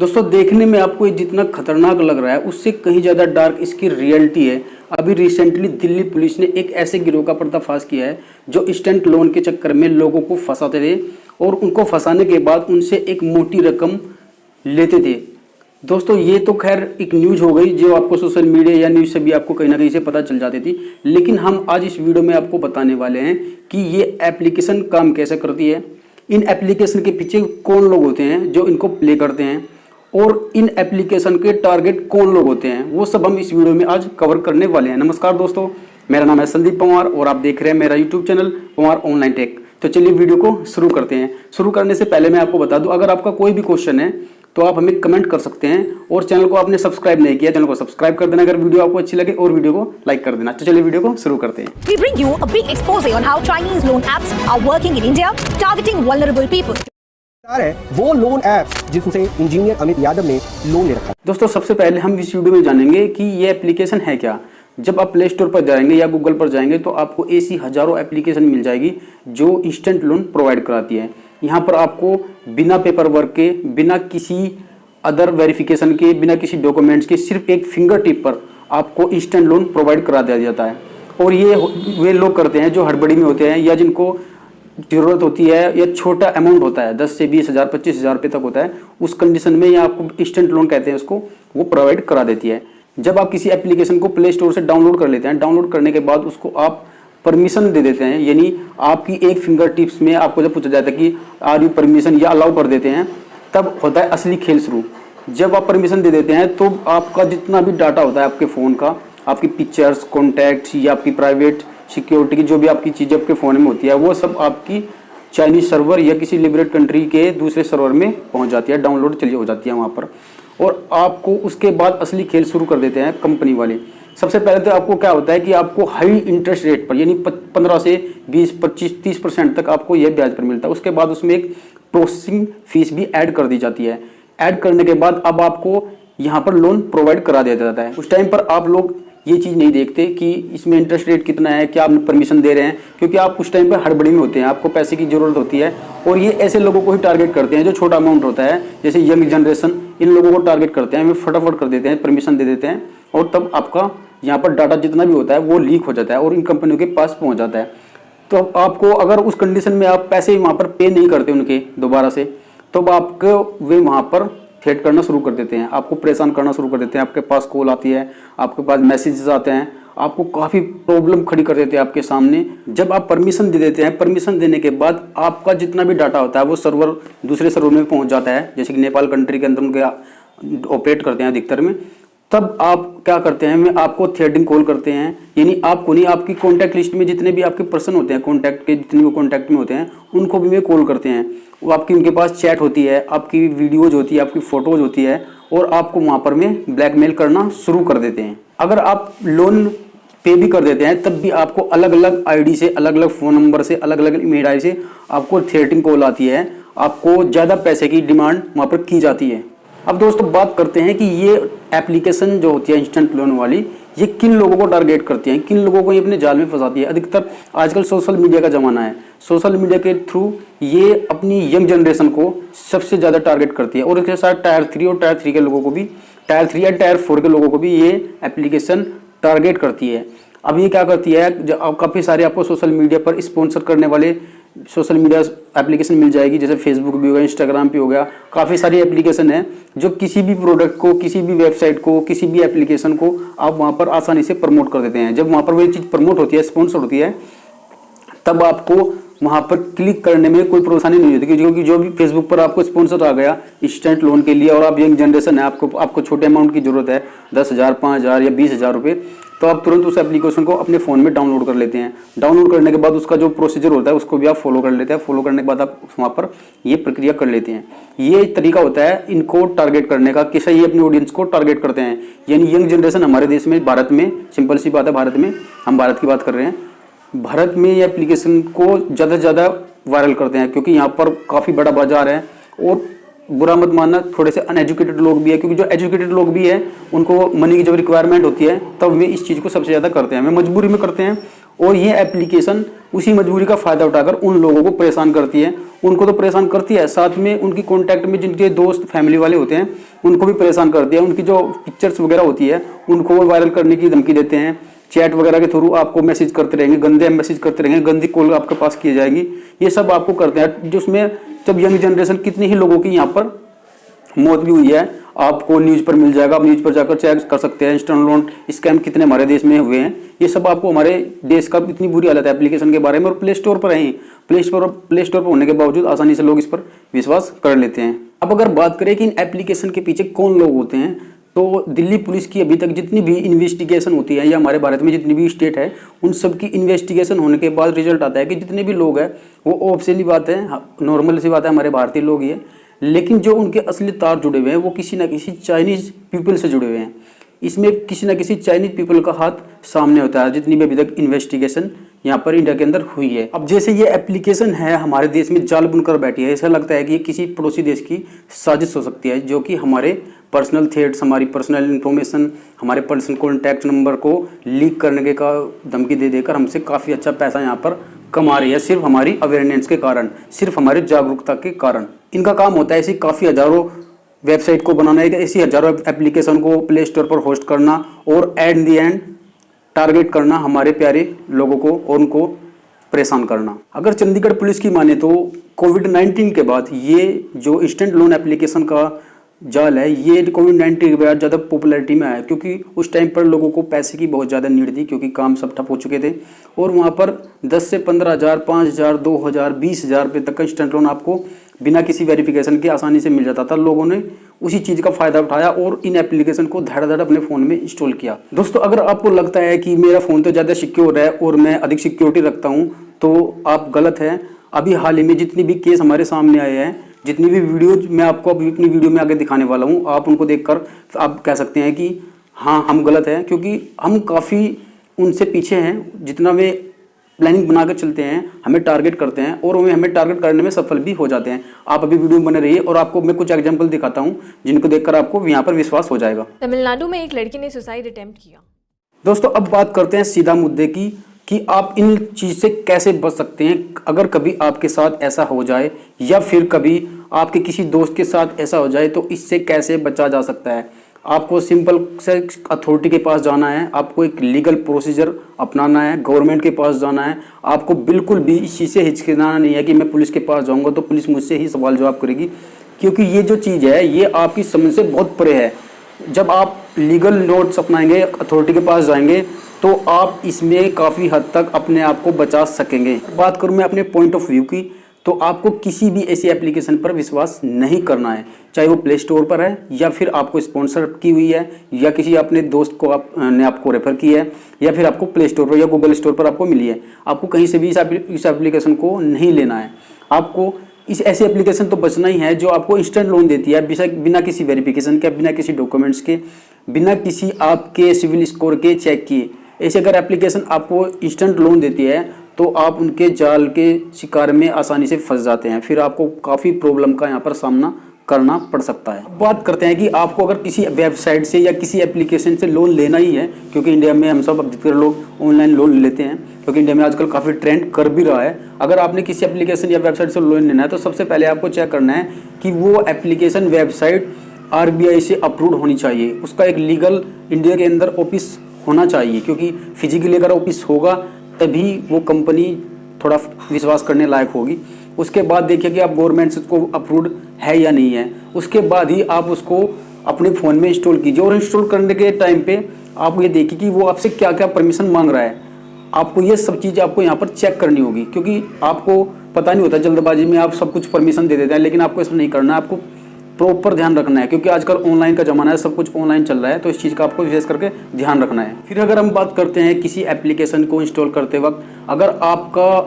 दोस्तों देखने में आपको ये जितना खतरनाक लग रहा है उससे कहीं ज़्यादा डार्क इसकी रियलिटी है। अभी रिसेंटली दिल्ली पुलिस ने एक ऐसे गिरोह का पर्दाफाश किया है जो इंस्टेंट लोन के चक्कर में लोगों को फंसाते थे और उनको फंसाने के बाद उनसे एक मोटी रकम लेते थे। दोस्तों ये तो खैर एक न्यूज़ हो गई जो आपको सोशल मीडिया या न्यूज़ से भी आपको कहीं ना कहीं से पता चल जाती थी, लेकिन हम आज इस वीडियो में आपको बताने वाले हैं कि ये एप्लीकेशन काम कैसे करती है, इन एप्लीकेशन के पीछे कौन लोग होते हैं जो इनको प्ले करते हैं और इन एप्लीकेशन के टारगेट कौन लोग होते हैं, वो सब हम इस वीडियो में आज कवर करने वाले हैं। नमस्कार दोस्तों, मेरा नाम है संदीप पंवार और आप देख रहे हैं मेरा YouTube channel Panwar online tech. तो चलिए वीडियो को शुरू करते हैं। शुरू करने से पहले मैं आपको बता दूं, अगर आपका कोई भी क्वेश्चन है तो आप हमें कमेंट कर सकते हैं और चैनल को आपने सब्सक्राइब नहीं किया, चैनल को सब्सक्राइब कर देना अगर वीडियो आपको अच्छी लगे और वीडियो को लाइक कर देना। तो चलिए वीडियो को शुरू करते हैं। We bring you a big expose on how Chinese loan apps are working in India, targeting vulnerable people. है वो लोन ऐप जिनसे इंजीनियर अमित यादव ने लोन ले रखा है। दोस्तों सबसे पहले हम इस वीडियो में जानेंगे कि ये एप्लीकेशन है क्या। जब आप प्ले स्टोर पर जाएंगे या गूगल पर जाएंगे तो आपको ऐसी हजारों एप्लीकेशन मिल जाएगी जो इंस्टेंट लोन प्रोवाइड कराती है। यहाँ पर आपको बिना पेपर वर्क के, बिना किसी अदर वेरिफिकेशन के, बिना किसी डॉक्यूमेंट्स के, सिर्फ एक फिंगर टिप पर आपको इंस्टेंट लोन प्रोवाइड करा दिया जाता है। और ये वे लोग करते हैं जो हड़बड़ी में होते हैं या जिनको ज़रूरत होती है या छोटा अमाउंट होता है, 10 से 20 हज़ार 25 हज़ार रुपये तक होता है, उस कंडीशन में या आपको इंस्टेंट लोन कहते हैं उसको, वो प्रोवाइड करा देती है। जब आप किसी एप्लीकेशन को प्ले स्टोर से डाउनलोड कर लेते हैं, डाउनलोड करने के बाद उसको आप परमिशन दे देते हैं, यानी आपकी एक फिंगर टिप्स में आपको जब पूछा जाता है कि आर यू परमिशन या अलाउ कर देते हैं, तब होता है असली खेल शुरू। जब आप परमिशन दे देते हैं तो आपका जितना भी डाटा होता है आपके फ़ोन का, आपकी पिक्चर्स, कॉन्टैक्ट्स या आपकी प्राइवेट सिक्योरिटी की जो भी आपकी चीज़ें आपके फ़ोन में होती है, वो सब आपकी चाइनीज़ सर्वर या किसी लिबरेट कंट्री के दूसरे सर्वर में पहुंच जाती है, डाउनलोड चली हो जाती है वहाँ पर। और आपको उसके बाद असली खेल शुरू कर देते हैं कंपनी वाले। सबसे पहले तो आपको क्या होता है कि आपको हाई इंटरेस्ट रेट पर, यानी 15 से 20, 25, 30% तक आपको यह ब्याज पर मिलता है। उसके बाद उसमें एक प्रोसेसिंग फीस भी ऐड कर दी जाती है। ऐड करने के बाद अब आपको यहाँ पर लोन प्रोवाइड करा दिया जाता है। उस टाइम पर आप लोग ये चीज़ नहीं देखते कि इसमें इंटरेस्ट रेट कितना है, क्या आप परमिशन दे रहे हैं, क्योंकि आप उस टाइम पे हड़बड़ी में होते हैं, आपको पैसे की ज़रूरत होती है। और ये ऐसे लोगों को ही टारगेट करते हैं जो छोटा अमाउंट होता है, जैसे यंग जनरेशन, इन लोगों को टारगेट करते हैं, वे फटाफट कर देते हैं, परमिशन दे देते हैं और तब आपका यहाँ पर डाटा जितना भी होता है वो लीक हो जाता है और इन कंपनियों के पास पहुँच जाता है। तो आपको अगर उस कंडीशन में आप पैसे वहाँ पर पे नहीं करते उनके दोबारा से, तो आपको वे वहाँ पर थ्रेट करना शुरू कर देते हैं, आपको परेशान करना शुरू कर देते हैं। आपके पास कॉल आती है, आपके पास मैसेजेस आते हैं, आपको काफ़ी प्रॉब्लम खड़ी कर देते हैं आपके सामने। जब आप परमिशन दे देते हैं, परमिशन देने के बाद आपका जितना भी डाटा होता है वो सर्वर दूसरे सर्वर में पहुंच जाता है, जैसे कि नेपाल कंट्री के अंदर उनके ऑपरेट करते हैं अधिकतर में। तब आप क्या करते हैं, आपको थ्रेडिंग कॉल करते हैं, यानी आपको नहीं, आपकी कॉन्टैक्ट लिस्ट में जितने भी आपके पर्सन होते हैं, कॉन्टैक्ट के जितने भी कॉन्टैक्ट में होते हैं, उनको भी वे कॉल करते हैं। वो आपकी उनके पास चैट होती है, आपकी वीडियोज होती है, आपकी फ़ोटोज़ होती है और आपको वहाँ पर में ब्लैकमेल करना शुरू कर देते हैं। अगर आप लोन पे भी कर देते हैं तब भी आपको अलग अलग आईडी से, अलग अलग फ़ोन नंबर से, अलग अलग ईमेल आईडी से आपको थ्रेटिंग कॉल आती है, आपको ज़्यादा पैसे की डिमांड वहाँ पर की जाती है। अब दोस्तों बात करते हैं कि ये एप्लीकेशन जो होती है इंस्टेंट लोन वाली, ये किन लोगों को टारगेट करती है, किन लोगों को ये अपने जाल में फंसाती है। अधिकतर आजकल सोशल मीडिया का ज़माना है, सोशल मीडिया के थ्रू ये अपनी यंग जनरेशन को सबसे ज़्यादा टारगेट करती है और इसके साथ टायर 3 और टायर 3 के लोगों को भी, टायर 3 या टायर 4 के लोगों को भी ये एप्लीकेशन टारगेट करती है। अब ये क्या करती है, काफ़ी सारे आपको सोशल मीडिया पर स्पॉन्सर करने वाले सोशल मीडिया एप्लीकेशन मिल जाएगी, जैसे फेसबुक भी हो गया, इंस्टाग्राम भी हो गया, काफ़ी सारी एप्लीकेशन है जो किसी भी प्रोडक्ट को, किसी भी वेबसाइट को, किसी भी एप्लीकेशन को आप वहाँ पर आसानी से प्रमोट कर देते हैं। जब वहाँ पर वो चीज़ प्रमोट होती है, स्पॉन्सर होती है, तब आपको वहाँ पर क्लिक करने में कोई परेशानी नहीं होती, क्योंकि जो भी फेसबुक पर आपको स्पॉन्सर आ गया इंस्टेंट लोन के लिए और आप यंग जनरेशन है, आपको छोटे अमाउंट की ज़रूरत है, 10,000, 5,000 या 20,000 रुपये, तो आप तुरंत उस एप्लीकेशन को अपने फ़ोन में डाउनलोड कर लेते हैं। डाउनलोड करने के बाद उसका जो प्रोसीजर होता है उसको भी आप फॉलो कर लेते हैं। फॉलो करने के बाद आप वहाँ पर ये प्रक्रिया कर लेते हैं। ये तरीका होता है इनको टारगेट करने का, कैसे ये अपनी ऑडियंस को टारगेट करते हैं, यानी यंग जनरेशन हमारे देश में, भारत में, सिंपल सी बात है, भारत में, हम भारत की बात कर रहे हैं, भारत में ये एप्लीकेशन को ज़्यादा से ज़्यादा वायरल करते हैं क्योंकि यहाँ पर काफ़ी बड़ा बाजार है। और बुरा मत मानना, थोड़े से अनएजुकेटेड लोग भी है, क्योंकि जो एजुकेटेड लोग भी है उनको मनी की जब रिक्वायरमेंट होती है तब वे इस चीज़ को सबसे ज़्यादा करते हैं, वे मजबूरी में करते हैं और ये एप्लीकेशन उसी मजबूरी का फ़ायदा उठाकर उन लोगों को परेशान करती है। उनको तो परेशान करती है, साथ में उनकी कॉन्टैक्ट में जिनके दोस्त फैमिली वाले होते हैं उनको भी परेशान करती है। उनकी जो पिक्चर्स वगैरह होती है उनको वो वायरल करने की धमकी देते हैं। चैट वगैरह के थ्रू आपको मैसेज करते रहेंगे, गंदे मैसेज करते रहेंगे, गंदी कॉल आपके पास की जाएगी। ये सब आपको करते हैं, जिसमें जब यंग जनरेशन कितनी ही लोगों की यहाँ पर मौत भी हुई है। आपको न्यूज़ पर मिल जाएगा, आप न्यूज़ पर जाकर चेक कर सकते हैं। इंस्टेंट लोन स्कैम कितने हमारे देश में हुए हैं, ये सब आपको हमारे देश का इतनी बुरी हालत है एप्लीकेशन के बारे में। और प्ले स्टोर पर है, प्ले स्टोर पर होने के बावजूद आसानी से लोग इस पर विश्वास कर लेते हैं। अब अगर बात करें कि इन एप्लीकेशन के पीछे कौन लोग होते हैं, तो दिल्ली पुलिस की अभी तक जितनी भी इन्वेस्टिगेशन होती है या हमारे भारत में जितनी भी स्टेट है उन सब की इन्वेस्टिगेशन होने के बाद रिजल्ट आता है कि जितने भी लोग हैं वो ऑब्वियसली बात है, नॉर्मल सी बात है, हमारे भारतीय लोग ही है। लेकिन जो उनके असली तार जुड़े हुए हैं वो किसी ना किसी चाइनीज पीपल से जुड़े हुए हैं। इसमें किसी ना किसी चाइनीज पीपल का हाथ सामने होता है, जितनी भी अभी तक इन्वेस्टिगेशन यहाँ पर इंडिया के अंदर हुई है। अब जैसे ये एप्लीकेशन है हमारे देश में जाल बुनकर बैठी है, ऐसा लगता है कि ये किसी पड़ोसी देश की साजिश हो सकती है, जो कि हमारे पर्सनल थ्रेड्स, हमारी पर्सनल इन्फॉर्मेशन, हमारे पर्सनल कॉन्टैक्ट नंबर को लीक करने के का धमकी दे देकर हमसे काफ़ी अच्छा पैसा यहाँ पर कमा रही है, सिर्फ हमारी अवेयरनेस के कारण, सिर्फ हमारी जागरूकता के कारण। इनका काम होता है ऐसी काफ़ी हज़ारों वेबसाइट को बनाना, ऐसी हज़ारों एप्लीकेशन को प्ले स्टोर पर होस्ट करना और एट द एंड टारगेट करना हमारे प्यारे लोगों को और उनको परेशान करना। अगर चंडीगढ़ पुलिस की माने तो कोविड-19 के बाद ये जो इंस्टेंट लोन एप्लीकेशन का जाल है ये कोविड-19 के बाद ज़्यादा पॉपुलैरिटी में आया, क्योंकि उस टाइम पर लोगों को पैसे की बहुत ज़्यादा नीड थी, क्योंकि काम सब ठप हो चुके थे और वहाँ पर 10 से 15,000, 5,000, 2,000, 20,000 रुपये तक का इंस्टेंट लोन आपको बिना किसी वेरिफिकेशन के आसानी से मिल जाता था। लोगों ने उसी चीज़ का फ़ायदा उठाया और इन एप्लीकेशन को धड़ अपने फ़ोन में इंस्टॉल किया। दोस्तों, अगर आपको लगता है कि मेरा फ़ोन तो ज़्यादा सिक्योर है और मैं अधिक सिक्योरिटी रखता हूँ, तो आप गलत हैं। अभी हाल ही में जितनी भी केस हमारे सामने आए हैं, जितनी भी वीडियोज मैं आपको अभी अपनी वीडियो में आगे दिखाने वाला हूँ, आप उनको देखकर आप कह सकते हैं कि हाँ हम गलत हैं, क्योंकि हम काफ़ी उनसे पीछे हैं। जितना वे प्लानिंग बना कर चलते हैं, हमें टारगेट करते हैं और हमें टारगेट करने में सफल भी हो जाते हैं। आप अभी वीडियो में बने रहिए और आपको मैं कुछ एग्जाम्पल दिखाता हूँ जिनको देखकर आपको यहाँ पर विश्वास हो जाएगा। तमिलनाडु में एक लड़की ने सुसाइड अटेम्प्ट किया। दोस्तों, अब बात करते हैं सीधा मुद्दे की कि आप इन चीज़ से कैसे बच सकते हैं अगर कभी आपके साथ ऐसा हो जाए या फिर कभी आपके किसी दोस्त के साथ ऐसा हो जाए, तो इससे कैसे बचा जा सकता है। आपको सिंपल से अथॉरिटी के पास जाना है, आपको एक लीगल प्रोसीजर अपनाना है, गवर्नमेंट के पास जाना है। आपको बिल्कुल भी इस चीज़ से हिचकिचाना नहीं है कि मैं पुलिस के पास जाऊंगा तो पुलिस मुझसे ही सवाल जवाब करेगी, क्योंकि ये जो चीज़ है ये आपकी समझ से बहुत परे है। जब आप लीगल नोट्स अपनाएंगे, अथॉरिटी के पास जाएंगे, तो आप इसमें काफ़ी हद तक अपने आप को बचा सकेंगे। बात करूँ मैं अपने पॉइंट ऑफ व्यू की, तो आपको किसी भी ऐसी एप्लीकेशन पर विश्वास नहीं करना है, चाहे वो प्ले स्टोर पर है या फिर आपको स्पॉन्सर की हुई है या किसी अपने दोस्त को ने आपको रेफर की है या फिर आपको प्ले स्टोर पर या गूगल स्टोर पर आपको मिली है। आपको कहीं से भी इस एप्लीकेशन को नहीं लेना है। आपको इस ऐसी एप्लीकेशन तो बचना ही है जो आपको इंस्टेंट लोन देती है बिना किसी वेरिफिकेशन के, बिना किसी डॉक्यूमेंट्स के, बिना किसी आपके सिविल स्कोर के चेक किए। ऐसे अगर एप्लीकेशन आपको इंस्टेंट लोन देती है तो आप उनके जाल के शिकार में आसानी से फंस जाते हैं, फिर आपको काफ़ी प्रॉब्लम का यहाँ पर सामना करना पड़ सकता है। बात करते हैं कि आपको अगर किसी वेबसाइट से या किसी एप्लीकेशन से लोन लेना ही है, क्योंकि इंडिया में हम सब अधिकतर लोग ऑनलाइन लोन लेते हैं, क्योंकि इंडिया में आजकल काफ़ी ट्रेंड कर भी रहा है। अगर आपने किसी एप्लीकेशन या वेबसाइट से लोन लेना है तो सबसे पहले आपको चेक करना है कि वो एप्लीकेशन वेबसाइट RBI से अप्रूव्ड होनी चाहिए। उसका एक लीगल इंडिया के अंदर ऑफिस होना चाहिए, क्योंकि फिजिकली अगर ऑफिस होगा तभी वो कंपनी थोड़ा विश्वास करने लायक होगी। उसके बाद देखिए कि आप गवर्नमेंट से उसको अप्रूव्ड है या नहीं है, उसके बाद ही आप उसको अपने फ़ोन में इंस्टॉल कीजिए। और इंस्टॉल करने के टाइम पे आप ये देखिए कि वो आपसे क्या क्या परमिशन मांग रहा है। आपको ये सब चीज़ आपको यहाँ पर चेक करनी होगी, क्योंकि आपको पता नहीं होता, जल्दबाजी में आप सब कुछ परमिशन दे देते हैं, लेकिन आपको ऐसा नहीं करना है। आपको प्रॉपर ध्यान रखना है, क्योंकि आजकल ऑनलाइन का ज़माना है, सब कुछ ऑनलाइन चल रहा है, तो इस चीज़ का आपको विशेष करके ध्यान रखना है। फिर अगर हम बात करते हैं किसी एप्लीकेशन को इंस्टॉल करते वक्त, अगर आपका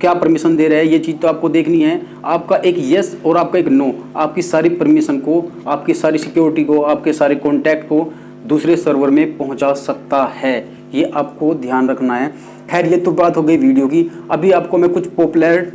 क्या परमिशन दे रहा है ये चीज़ तो आपको देखनी है। आपका एक येस और आपका एक नो आपकी सारी परमिशन को, आपकी सारी सिक्योरिटी को, आपके सारे कॉन्टैक्ट को दूसरे सर्वर में पहुँचा सकता है, ये आपको ध्यान रखना है। खैर, ये तो बात हो गई वीडियो की। अभी आपको मैं कुछ पॉपुलर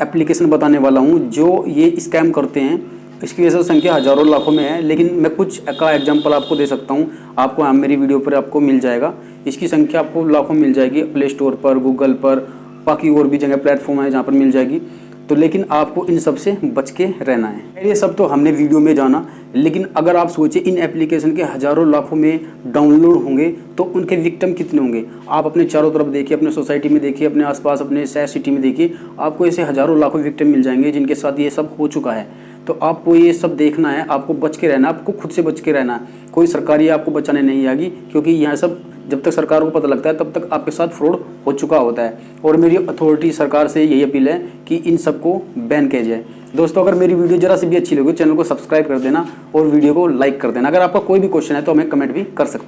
एप्लीकेशन बताने वाला हूँ जो ये स्कैम करते हैं इसकी वैसे संख्या हज़ारों लाखों में है, लेकिन मैं कुछ का एग्जांपल आपको दे सकता हूँ। आपको मेरी वीडियो पर आपको मिल जाएगा। इसकी संख्या आपको लाखों मिल जाएगी प्ले स्टोर पर, गूगल पर, बाकी और भी जगह प्लेटफॉर्म है जहाँ पर मिल जाएगी। तो लेकिन आपको इन सब से बच के रहना है। ये सब तो हमने वीडियो में जाना, लेकिन अगर आप सोचें इन एप्लीकेशन के हज़ारों लाखों में डाउनलोड होंगे तो उनके विक्टिम कितने होंगे। आप अपने चारों तरफ देखिए, अपने सोसाइटी में देखिए, अपने आसपास अपने शहर सिटी में देखिए, आपको ऐसे हज़ारों लाखों विक्टिम मिल जाएंगे जिनके साथ ये सब हो चुका है। तो आपको ये सब देखना है, आपको बच के रहना है, आपको खुद से बच के रहना है। कोई सरकारी आपको बचाने नहीं आएगी, क्योंकि यहाँ सब जब तक सरकार को पता लगता है तब तक आपके साथ फ्रॉड हो चुका होता है। और मेरी अथॉरिटी सरकार से यही अपील है कि इन सबको बैन किया जाए। दोस्तों, अगर मेरी वीडियो जरा सी भी अच्छी लगी चैनल को सब्सक्राइब कर देना और वीडियो को लाइक कर देना। अगर आपका कोई भी क्वेश्चन है तो हमें कमेंट भी कर सकते हैं।